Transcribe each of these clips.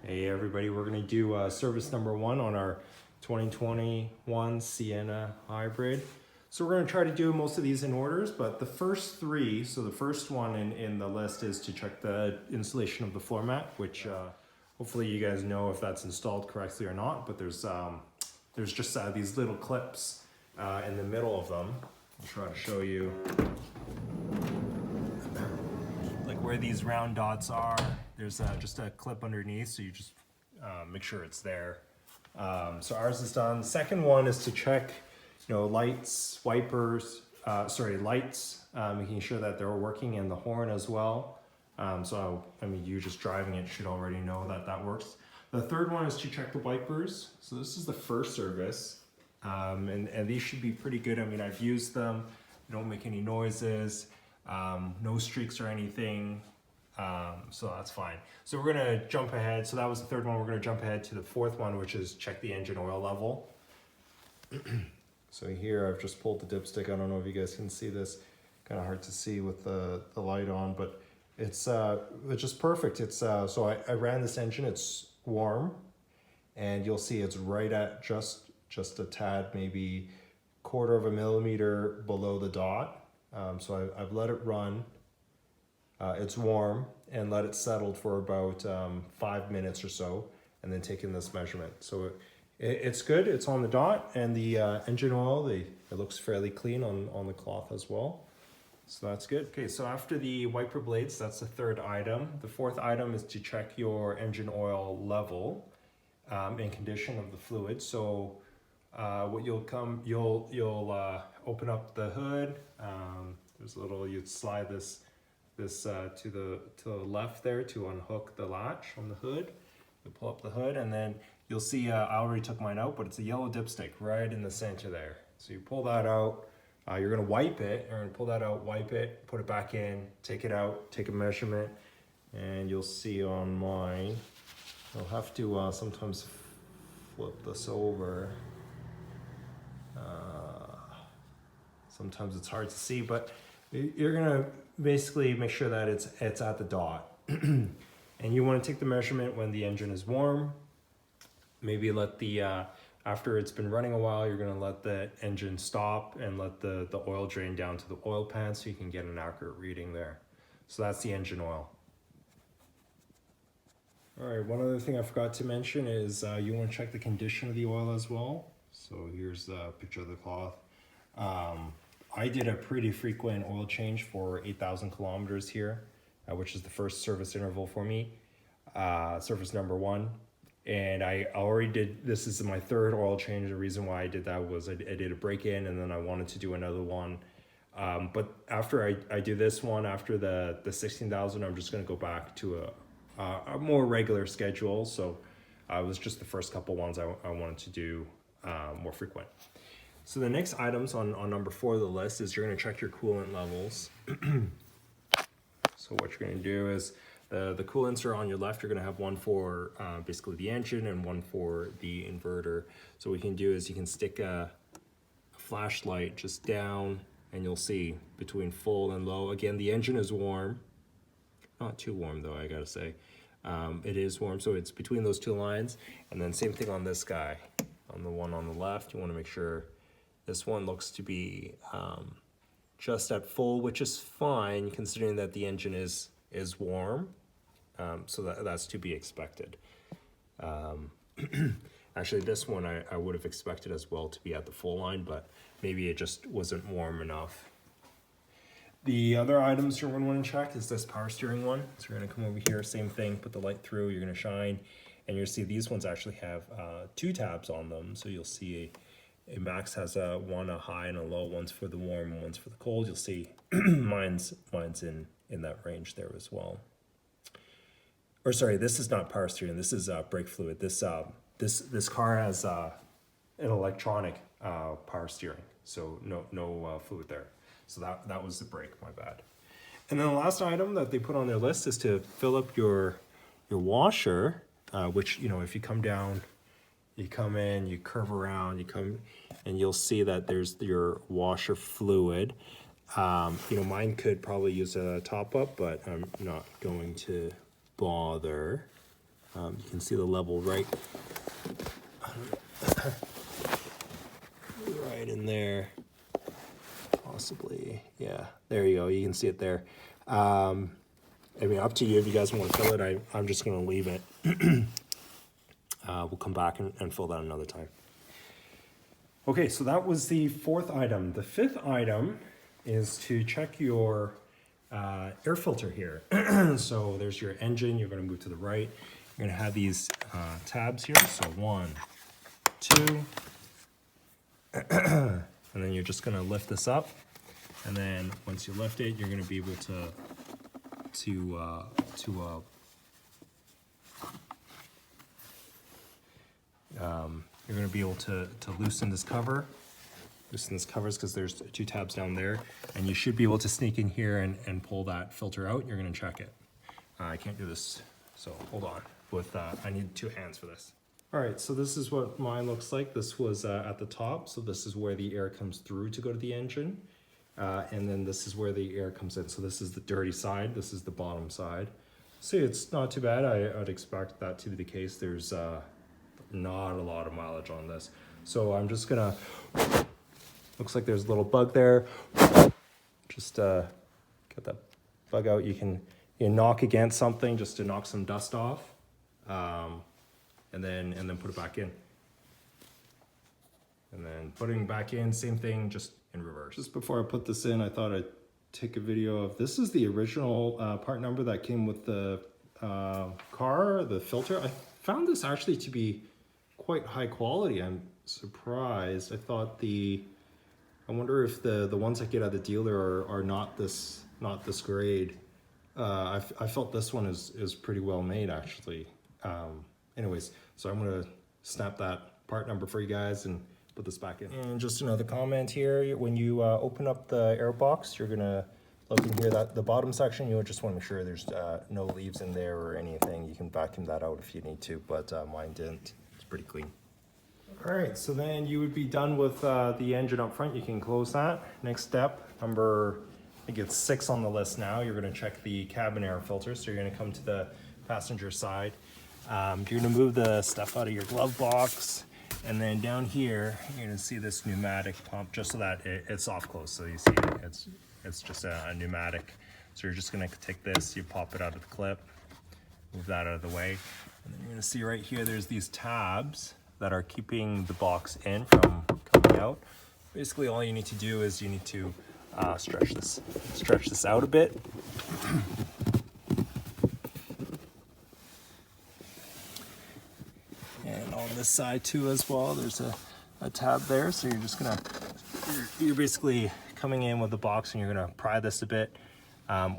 Hey everybody, we're going to do service number 1 on our 2021 Sienna hybrid. So we're going to try to do most of these in orders, but the first 3, so the first one in the list is to check the installation of the floor mat, which hopefully you guys know if that's installed correctly or not, but there's just these little clips in the middle of them. I'll try to show you like where these round dots are. There's just a clip underneath, so you just make sure it's there. So ours is done. The second one is to check, lights, wipers, lights, making sure that they're working, and the horn as well. You just driving it should already know that that works. The third one is to check the wipers. So this is the first service, and these should be pretty good. I've used them. They don't make any noises, no streaks or anything. So that's fine. So we're gonna jump ahead. So that was the third one. We're gonna jump ahead to the fourth one, which is check the engine oil level. So here I've just pulled the dipstick. I don't know if you guys can see this. Kind of hard to see with the light on, but it's just perfect. It's so I ran this engine. It's warm, and you'll see it's right at just a tad, maybe 1/4 millimeter below the dot. So I've let it run. It's warm, and let it settle for about 5 minutes or so, and then taking this measurement. So it's good. It's on the dot, and the engine oil, it looks fairly clean on the cloth as well. So that's good. Okay, so after the wiper blades, that's the third item. The fourth item is to check your engine oil level and condition of the fluid. So what you'll open up the hood. There's a little, you'd slide this to the left there to unhook the latch on the hood. You pull up the hood, and then you'll see I already took mine out, but it's a yellow dipstick right in the center there. So you pull that out. You're gonna wipe it. You're gonna pull that out, wipe it, put it back in, take it out, take a measurement, and you'll see on mine. You'll have to sometimes flip this over. Sometimes it's hard to see, but you're gonna basically make sure that it's at the dot. And you want to take the measurement when the engine is warm. Maybe let the after it's been running a while, you're going to let the engine stop and let the oil drain down to the oil pan, so you can get an accurate reading there. So that's the engine oil. All right, one other thing I forgot to mention is you want to check the condition of the oil as well. So here's a picture of the cloth. I did a pretty frequent oil change for 8,000 kilometers here, which is the first service interval for me, service number 1. And I already did, this is my third oil change. The reason why I did that was I did a break-in, and then I wanted to do another one. But after I do this one, after the 16,000, I'm just gonna go back to a more regular schedule. So it was just the first couple ones I wanted to do more frequent. So the next items on number 4 of the list is you're gonna check your coolant levels. So what you're gonna do is the coolants are on your left. You're gonna have one for basically the engine and one for the inverter. So what you can do is you can stick a flashlight just down, and you'll see between full and low. Again, the engine is warm, not too warm though, I gotta say. It is warm, so it's between those 2 lines. And then same thing on this guy, on the one on the left. You wanna make sure this one looks to be just at full, which is fine considering that the engine is warm. So that's to be expected. Actually, this one I would have expected as well to be at the full line, but maybe it just wasn't warm enough. The other items you're going to want to check is this power steering one. So you're going to come over here, same thing, put the light through, you're going to shine, and you'll see these ones actually have 2 tabs on them. So you'll see a max has a high and a low. One's for the warm and one's for the cold. You'll see mine's in that range there as well. Or sorry, this is not power steering. This is brake fluid. This car has an electronic power steering, so no fluid there. So that was the brake. My bad. And then the last item that they put on their list is to fill up your washer, which if you come down. You come in, you curve around, you come, and you'll see that there's your washer fluid. Mine could probably use a top up, but I'm not going to bother. You can see the level right right in there, possibly. Yeah, there you go. You can see it there. I mean, up to you if you guys want to fill it. I'm just going to leave it. We'll come back and fill that another time. Okay, so that was the fourth item. The fifth item is to check your air filter here. So there's your engine. You're going to move to the right. You're going to have these tabs here. So 1, 2, and then you're just going to lift this up. And then once you lift it, you're going to be able to you're going to be able to loosen this cover. Loosen this covers because there's 2 tabs down there, and you should be able to sneak in here and pull that filter out. You're going to check it. I can't do this, so hold on. I need 2 hands for this. All right, so this is what mine looks like. This was at the top, so this is where the air comes through to go to the engine, and then this is where the air comes in. So this is the dirty side. This is the bottom side. See, it's not too bad. I'd expect that to be the case. There's not a lot of mileage on this, so I'm just gonna. Looks like there's a little bug there. Just get that bug out. You can knock against something just to knock some dust off, and then put it back in. And then putting it back in, same thing, just in reverse. Just before I put this in, I thought I'd take a video of this. Is the original part number that came with the car, the filter. I found this actually to be quite high quality. I'm surprised. I thought I wonder if the ones I get at the dealer are not this grade. I felt this one is pretty well made actually. Anyways, so I'm gonna snap that part number for you guys and put this back in. And just another comment here: when you open up the air box, you're gonna look in here, that the bottom section. You just want to make sure there's no leaves in there or anything. You can vacuum that out if you need to, but mine didn't. It's pretty clean. All right, so then you would be done with the engine up front. You can close that. Next step, number, I think it's 6 on the list now. You're gonna check the cabin air filter. So you're gonna come to the passenger side. You're gonna move the stuff out of your glove box. And then down here, you're gonna see this pneumatic pump, just so that it's off close. So you see it's just a pneumatic. So you're just gonna take this, you pop it out of the clip, move that out of the way. And then you're gonna see right here, there's these tabs that are keeping the box in from coming out. Basically, all you need to do is you need to stretch this out a bit. And on this side too as well, there's a tab there. So you're just gonna, you're basically coming in with the box and you're gonna pry this a bit.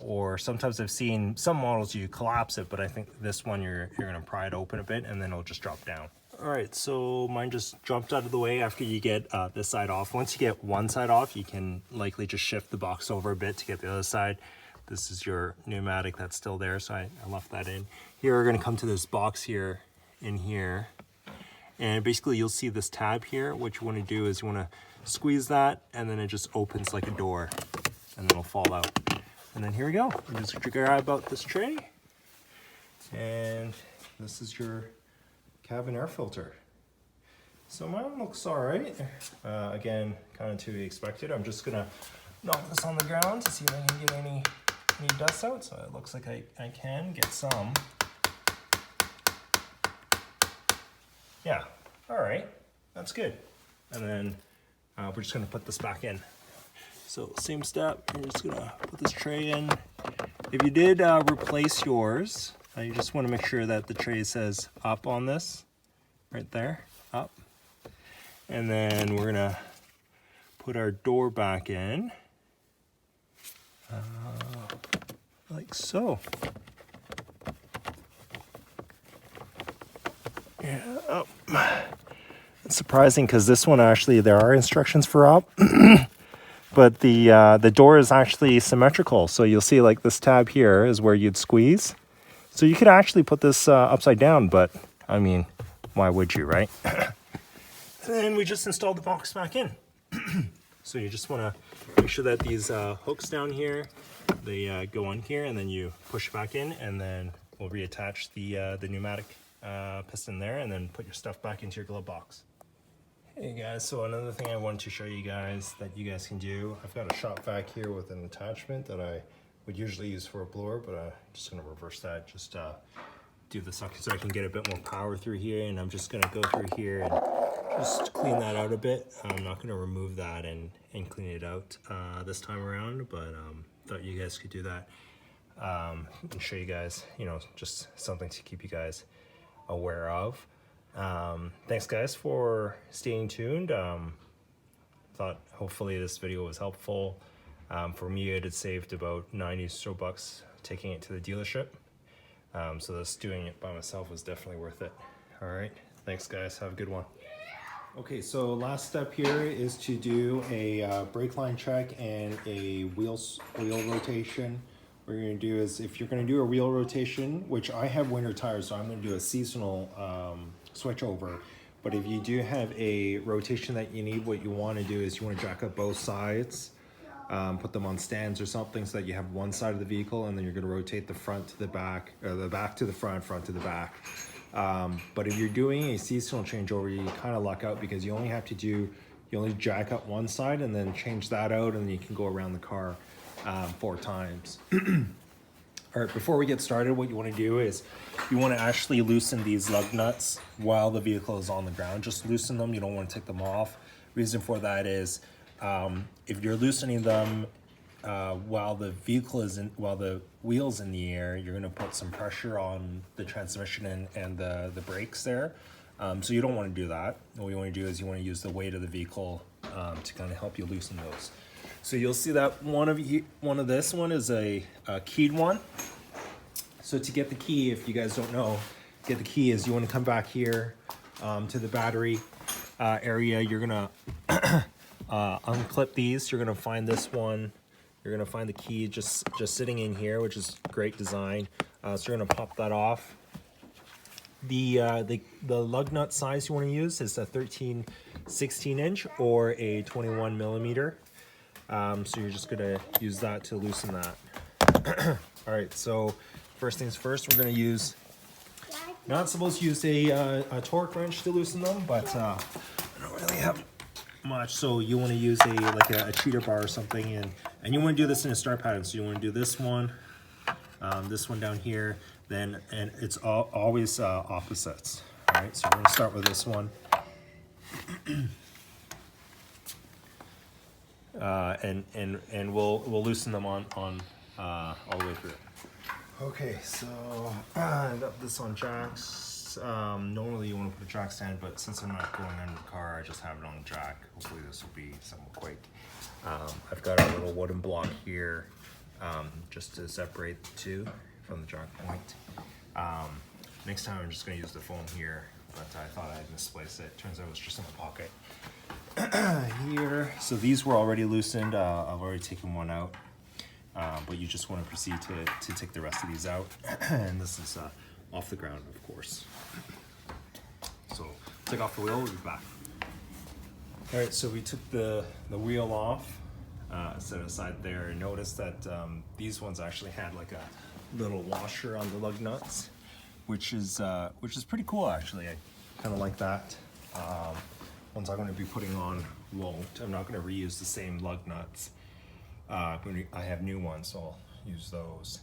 Or sometimes I've seen some models you collapse it, but I think this one you're gonna pry it open a bit and then it'll just drop down. All right, so mine just jumped out of the way after you get this side off. Once you get one side off, you can likely just shift the box over a bit to get the other side. This is your pneumatic that's still there, so I left that in. Here we're gonna come to this box here, in here. And basically you'll see this tab here. What you wanna do is you wanna squeeze that and then it just opens like a door and then it'll fall out. And then here we go. You just grab out this tray and this is your cabin air filter. So mine looks all right. Again, kind of to be expected. I'm just gonna knock this on the ground to see if I can get any dust out. So it looks like I can get some. Yeah, all right, that's good. And then we're just gonna put this back in. So same step, you're just gonna put this tray in. If you did replace yours, you just wanna make sure that the tray says up on this, right there, up. And then we're gonna put our door back in, like so. Yeah, up. It's surprising because this one actually, there are instructions for up. But the door is actually symmetrical. So you'll see like this tab here is where you'd squeeze. So you could actually put this upside down, but I mean, why would you, right? And then we just installed the box back in. So you just wanna make sure that these hooks down here, they go on here and then you push it back in and then we'll reattach the pneumatic piston there, and then put your stuff back into your glove box. Hey guys, so another thing I wanted to show you guys that you guys can do, I've got a shop vac here with an attachment that I would usually use for a blower, but I'm just going to reverse that, just do the socket so I can get a bit more power through here, and I'm just going to go through here and just clean that out a bit. I'm not going to remove that and clean it out this time around, but thought you guys could do that and show you guys, you know, just something to keep you guys aware of. Thanks guys for staying tuned. Thought hopefully this video was helpful. For me, it had saved about 90 or so bucks taking it to the dealership. So this doing it by myself was definitely worth it. All right, thanks guys, have a good one. Okay, so last step here is to do a brake line check and a wheel rotation. What you're gonna do is, if you're gonna do a wheel rotation, which I have winter tires, so I'm gonna do a seasonal switch over. But if you do have a rotation that you need, what you wanna do is you wanna jack up both sides, put them on stands or something so that you have one side of the vehicle, and then you're gonna rotate the front to the back, or the back to the front, front to the back. But if you're doing a seasonal changeover, you kind of luck out because you only jack up one side and then change that out, and then you can go around the car 4 times. All right, before we get started, what you want to do is you want to actually loosen these lug nuts while the vehicle is on the ground. Just loosen them, you don't want to take them off. Reason for that is if you're loosening them while the wheel's in the air, you're going to put some pressure on the transmission and the brakes there. So you don't want to do that. What you want to do is you want to use the weight of the vehicle to kind of help you loosen those. So you'll see that one of this one is a keyed one. So to get the key, if you guys don't know, get the key is you want to come back here to the battery area. You're gonna unclip these. You're gonna find this one. You're gonna find the key just sitting in here, which is great design. So you're gonna pop that off. The lug nut size you want to use is a 13/16 inch or a 21 millimeter. So you're just gonna use that to loosen that. All right, so first things first, we're gonna use, not supposed to use a torque wrench to loosen them, but I don't really have much. So you want to use a cheater bar or something, and you want to do this in a star pattern. So you want to do this one down here, and it's always opposites. All right, so we're gonna start with this one. And we'll loosen them on all the way through. Okay, so I got this on jacks. Normally you want to put a jack stand, but since I'm not going under the car, I just have it on the jack. Hopefully this will be somewhat quick. I've got a little wooden block here just to separate the two from the jack point. Next time I'm just going to use the foam here, but I thought I'd misplaced it. Turns out it was just in the pocket. Here, so these were already loosened. I've already taken one out, but you just want to proceed to take the rest of these out. And this is off the ground, of course. So take off the wheel, we'll be back. All right, so we took the wheel off, set it aside there, and notice that these ones actually had like a little washer on the lug nuts, which is pretty cool actually. I kind of like that. Ones I'm going to be putting on won't. I'm not going to reuse the same lug nuts. I have new ones, so I'll use those.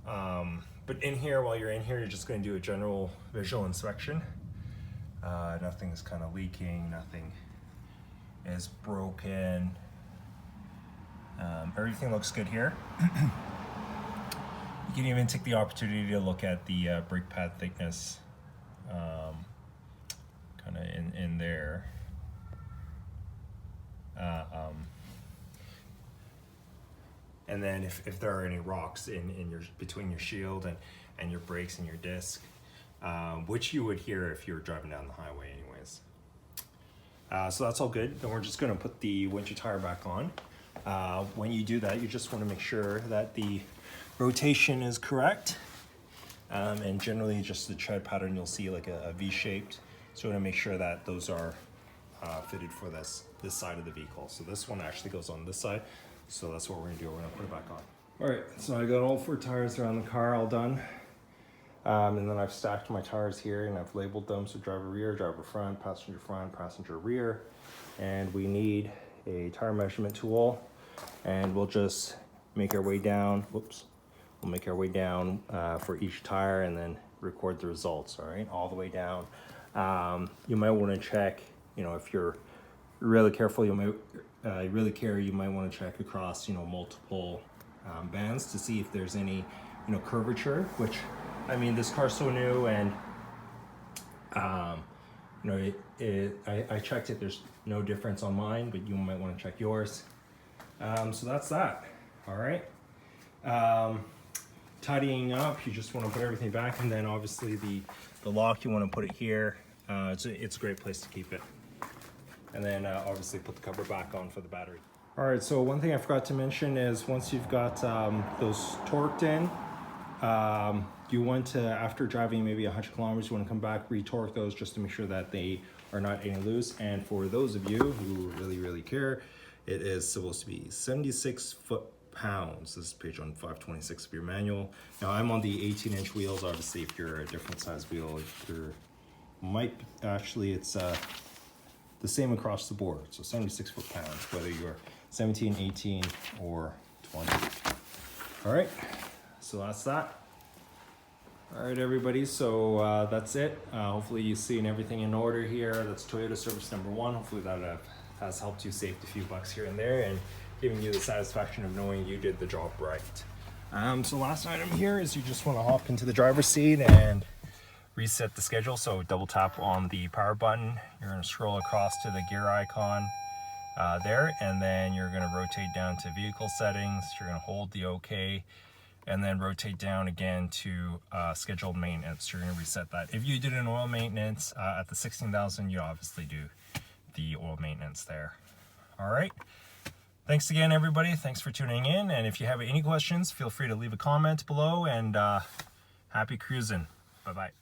But in here, while you're in here, you're just going to do a general visual inspection. Nothing's kind of leaking, nothing is broken. Everything looks good here. You can even take the opportunity to look at the brake pad thickness kind of in there. And then if there are any rocks between your shield and your brakes and your disc, which you would hear if you were driving down the highway anyways. So that's all good. Then we're just going to put the winter tire back on. When you do that, you just want to make sure that the rotation is correct. And generally just the tread pattern, you'll see like a V-shaped. So you want to make sure that those are fitted for this side of the vehicle. So this one actually goes on this side. So that's what we're gonna do. We're gonna put it back on. All right, so I got all 4 tires around the car all done. And then I've stacked my tires here and I've labeled them. So driver rear, driver front, passenger rear. And we need a tire measurement tool, and we'll just make our way down. Whoops. We'll make our way down for each tire and then record the results, all right, all the way down. You might want to check, you know, if you're really careful, you might you might want to check across, you know, multiple bands to see if there's any, you know, curvature, which, I mean, this car's so new, and you know, I checked it, there's no difference on mine, but you might want to check yours. So that's that, all right. Tidying up, you just want to put everything back, and then obviously the lock, you want to put it here. It's a great place to keep it. And then obviously put the cover back on for the battery. All right, so one thing I forgot to mention is once you've got those torqued in, you want to, after driving maybe 100 kilometers, you want to come back, re-torque those just to make sure that they are not any loose. And for those of you who really care, it is supposed to be 76 foot-pounds. This is page on 526 of your manual. Now I'm on the 18-inch wheels. Obviously, if you're a different size wheel, it's the same across the board. So 76 foot-pounds, whether you're 17, 18, or 20. All right, so that's that. All right, everybody, so that's it. Hopefully you've seen everything in order here. That's Toyota service number 1. Hopefully that has helped you save a few bucks here and there and giving you the satisfaction of knowing you did the job right. So last item here is you just want to hop into the driver's seat and reset the schedule. So double tap on the power button. You're going to scroll across to the gear icon there, and then you're going to rotate down to vehicle settings. You're going to hold the OK, and then rotate down again to scheduled maintenance. You're going to reset that. If you did an oil maintenance at the 16,000, you obviously do the oil maintenance there. All right. Thanks again, everybody. Thanks for tuning in. And if you have any questions, feel free to leave a comment below, and happy cruising. Bye-bye.